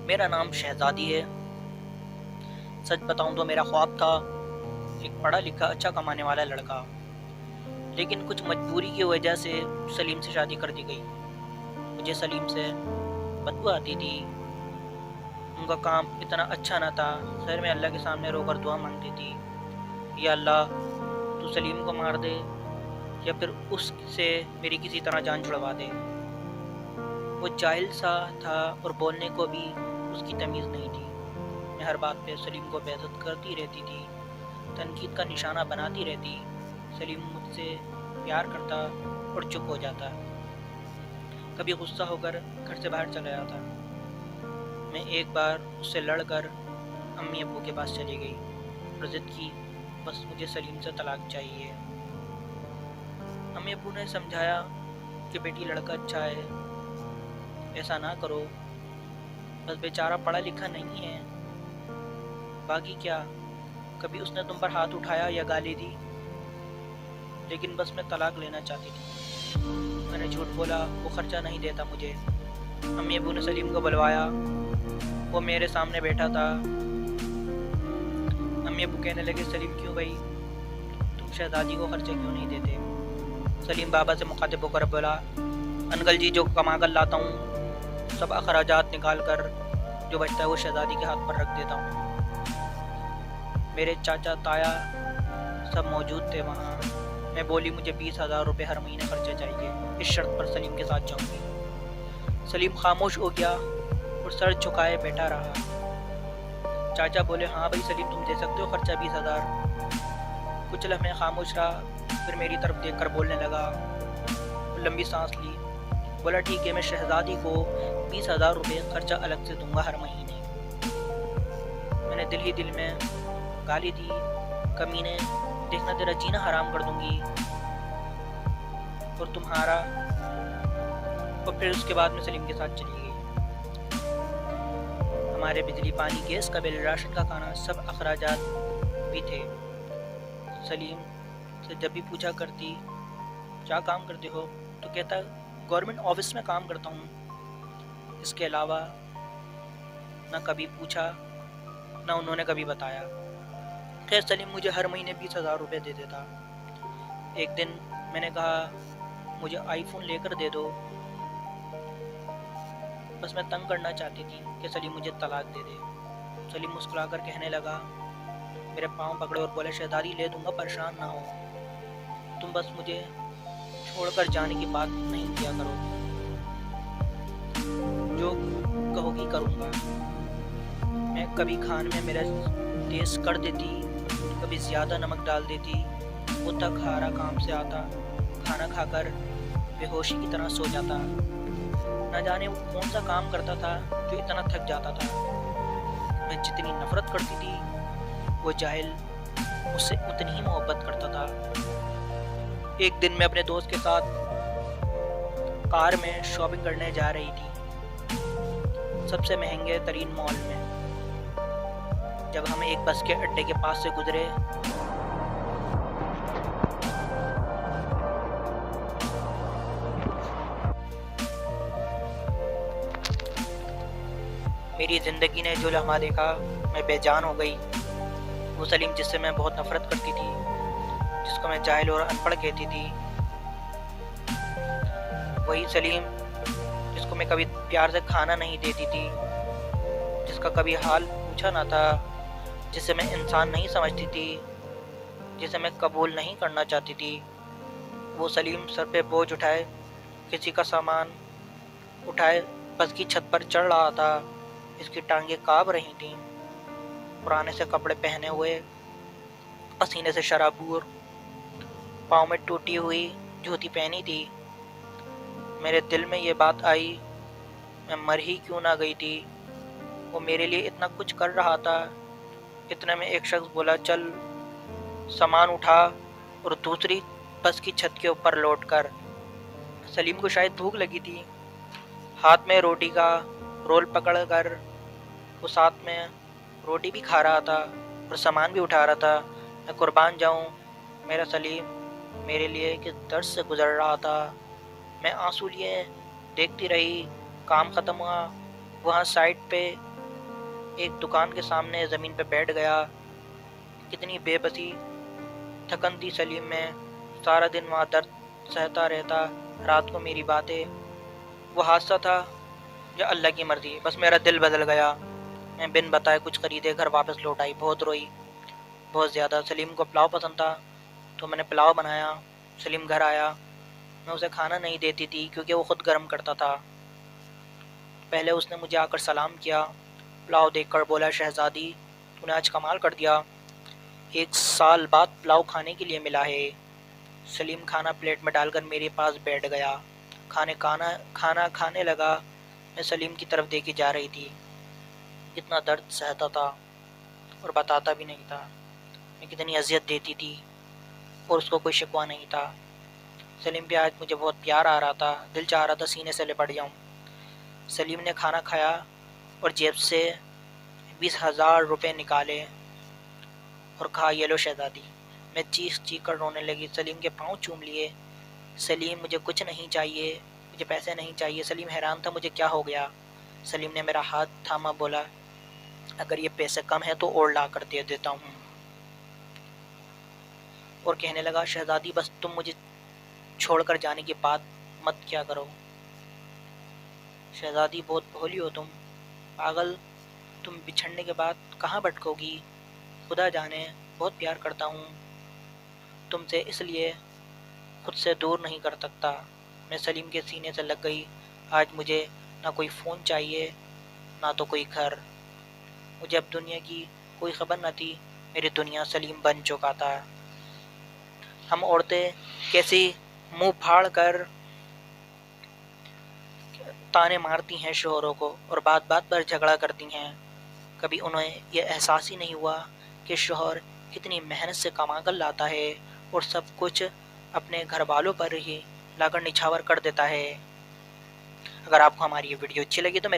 میرا نام شہزادی ہے۔ سچ بتاؤں تو میرا خواب تھا ایک پڑھا لکھا اچھا کمانے والا لڑکا، لیکن کچھ مجبوری کی وجہ سے سلیم سے شادی کر دی گئی۔ مجھے سلیم سے بدبو آتی تھی، ان کا کام اتنا اچھا نہ تھا۔ خیر میں اللہ کے سامنے رو کر دعا مانگتی تھی، یا اللہ تو سلیم کو مار دے یا پھر اس سے میری کسی طرح جان چھڑوا دے۔ وہ جاہل سا تھا اور بولنے کو بھی اس کی تمیز نہیں تھی۔ میں ہر بات پہ سلیم کو بے عزت کرتی رہتی تھی، تنقید کا نشانہ بناتی رہتی۔ سلیم مجھ سے پیار کرتا اور چپ ہو جاتا، کبھی غصہ ہو کر گھر سے باہر چلا جاتا۔ میں ایک بار اس سے لڑ کر امی ابو کے پاس چلی گئی اور ضد کی بس مجھے سلیم سے طلاق چاہیے۔ امی ابو نے سمجھایا کہ بیٹی لڑکا اچھا ہے، ایسا نہ کرو، بس بیچارہ پڑھا لکھا نہیں ہے، باقی کیا، کبھی اس نے تم پر ہاتھ اٹھایا یا گالی دی؟ لیکن بس میں طلاق لینا چاہتی تھی۔ میں نے جھوٹ بولا، وہ خرچہ نہیں دیتا مجھے۔ امی ابو نے سلیم کو بلوایا، وہ میرے سامنے بیٹھا تھا۔ امی ابو کہنے لگے سلیم کیوں بھائی، تم شہزادی کو خرچہ کیوں نہیں دیتے؟ سلیم بابا سے مخاطب ہو کر بولا، انکل جی جو کما کر لاتا ہوں سب اخراجات نکال کر جو بچتا ہے وہ شہزادی کے ہاتھ پر رکھ دیتا ہوں۔ میرے چاچا تایا سب موجود تھے وہاں۔ میں بولی مجھے 20,000 روپے ہر مہینے خرچہ چاہیے، اس شرط پر سلیم کے ساتھ جاؤں گی۔ سلیم خاموش ہو گیا اور سر جھکائے بیٹھا رہا۔ چاچا بولے ہاں بھائی سلیم تم دے سکتے ہو خرچہ 20,000۔ کچھ لمحے خاموش رہا، پھر میری طرف دیکھ کر بولنے لگا، لمبی سانس لی، بولا ٹھیک ہے میں شہزادی کو 20,000 روپے خرچہ الگ سے دوں گا ہر مہینے۔ میں نے دل ہی دل میں گالی دی، کمینے، دیکھنا تیرا جینا حرام کر دوں گی اور تمہارا۔ اور پھر اس کے بعد میں سلیم کے ساتھ چلی گئی۔ ہمارے بجلی پانی گیس کا بل راشن کا کھانا سب اخراجات بھی تھے۔ سلیم سے جب بھی پوچھا کرتی کیا کام کرتے ہو تو کہتا گورنمنٹ آفس میں کام کرتا ہوں۔ اس کے علاوہ نہ کبھی پوچھا نہ انہوں نے کبھی بتایا۔ خیر سلیم مجھے ہر مہینے 20,000 روپے دے دیتا۔ ایک دن میں نے کہا مجھے آئی فون لے کر دے دو، بس میں تنگ کرنا چاہتی تھی کہ سلیم مجھے طلاق دے دے۔ سلیم مسکرا کر کہنے لگا، میرے پاؤں پکڑے اور بولے شہزادی لے دوں گا پریشان نہ ہو، تم بس مجھے چھوڑ کر جانے کی بات نہیں کیا کرو، جو کہو گی کروں گا۔ میں کبھی کھانے میں میرا تیز کر دیتی، کبھی زیادہ نمک ڈال دیتی، وہ تک ہارا کام سے آتا، کھانا کھا کر بے ہوشی کی طرح سو جاتا۔ نہ جانے وہ کون سا کام کرتا تھا جو اتنا تھک جاتا تھا۔ میں جتنی نفرت کرتی تھی وہ جاہل مجھ سے اتنی ہی محبت کرتا تھا۔ ایک دن میں اپنے دوست کے ساتھ کار میں شاپنگ کرنے جا رہی تھی، سب سے مہنگے ترین مال میں۔ جب ہم ایک بس کے اڈے کے پاس سے گزرے میری زندگی نے جو لمحہ دیکھا میں بے جان ہو گئی۔ وہ سلیم جس سے میں بہت نفرت کرتی تھی، جس کو میں جاہل اور ان پڑھ کہتی تھی، وہی سلیم جس کو میں کبھی پیار سے کھانا نہیں دیتی تھی، جس کا کبھی حال پوچھا نہ تھا، جسے میں انسان نہیں سمجھتی تھی، جسے میں قبول نہیں کرنا چاہتی تھی، وہ سلیم سر پہ بوجھ اٹھائے کسی کا سامان اٹھائے بس کی چھت پر چڑھ رہا تھا۔ اس کی ٹانگیں کانپ رہی تھیں، پرانے سے کپڑے پہنے ہوئے، پسینے سے شرابور، پاؤں میں ٹوٹی ہوئی جوتی پہنی تھی۔ میرے دل میں یہ بات آئی، میں مر ہی کیوں نہ گئی تھی، وہ میرے لیے اتنا کچھ کر رہا تھا۔ اتنے میں ایک شخص بولا چل سامان اٹھا، اور دوسری بس کی چھت کے اوپر لوٹ کر۔ سلیم کو شاید بھوک لگی تھی، ہاتھ میں روٹی کا رول پکڑ کر وہ ساتھ میں روٹی بھی کھا رہا تھا اور سامان بھی اٹھا رہا تھا۔ میں قربان جاؤں، میرا سلیم میرے لیے کس درد سے گزر رہا تھا۔ میں آنسو لیے دیکھتی رہی، کام ختم ہوا، وہاں سائٹ پہ ایک دکان کے سامنے زمین پہ بیٹھ گیا۔ کتنی بے بسی تھکن تھی سلیم میں، سارا دن وہاں درد سہتا رہتا، رات کو میری باتیں۔ وہ حادثہ تھا یا اللہ کی مرضی، بس میرا دل بدل گیا۔ میں بن بتائے کچھ خریدے گھر واپس لوٹ آئی، بہت روئی، بہت زیادہ۔ سلیم کو پلاؤ پسند تھا تو میں نے پلاؤ بنایا۔ سلیم گھر آیا، میں اسے کھانا نہیں دیتی تھی کیونکہ وہ خود گرم کرتا تھا۔ پہلے اس نے مجھے آ کر سلام کیا، پلاؤ دیکھ کر بولا شہزادی تو نے آج کمال کر دیا، 1 سال بعد پلاؤ کھانے کے لیے ملا ہے۔ سلیم کھانا پلیٹ میں ڈال کر میرے پاس بیٹھ گیا، کھانا کھانے لگا۔ میں سلیم کی طرف دیکھی جا رہی تھی، کتنا درد سہتا تھا اور بتاتا بھی نہیں تھا، میں کتنی اذیت دیتی تھی اور اس کو کوئی شکوہ نہیں تھا۔ سلیم پہ آج مجھے بہت پیار آ رہا تھا، دل چاہ رہا تھا سینے سے لپٹ جاؤں۔ سلیم نے کھانا کھایا اور جیب سے 20,000 روپے نکالے اور کہا یہ لو شہزادی۔ میں چیخ کر رونے لگی، سلیم کے پاؤں چوم لیے۔ سلیم مجھے کچھ نہیں چاہیے، مجھے پیسے نہیں چاہیے۔ سلیم حیران تھا مجھے کیا ہو گیا۔ سلیم نے میرا ہاتھ تھاما، بولا اگر یہ پیسے کم ہیں تو اور لا کر دے دیتا ہوں، اور کہنے لگا شہزادی بس تم مجھے چھوڑ کر جانے کی بات مت کیا کرو۔ شہزادی بہت بھولی ہو تم، پاگل، تم بچھڑنے کے بعد کہاں بھٹکو گی؟ خدا جانے بہت پیار کرتا ہوں تم سے، اس لیے خود سے دور نہیں کر سکتا۔ میں سلیم کے سینے سے لگ گئی۔ آج مجھے نہ کوئی فون چاہیے نہ تو کوئی گھر، مجھے اب دنیا کی کوئی خبر نہ تھی، میری دنیا سلیم بن چکا تھا۔ ہم عورتیں کیسی منہ پھاڑ کر تانے مارتی ہیں شوہروں کو اور بات بات پر جھگڑا کرتی ہیں، کبھی انہیں یہ احساس ہی نہیں ہوا کہ شوہر کتنی محنت سے کما کر لاتا ہے اور سب کچھ اپنے گھر والوں پر ہی لا کر نچھاور کر دیتا ہے۔ اگر آپ کو ہماری یہ ویڈیو اچھی لگی تو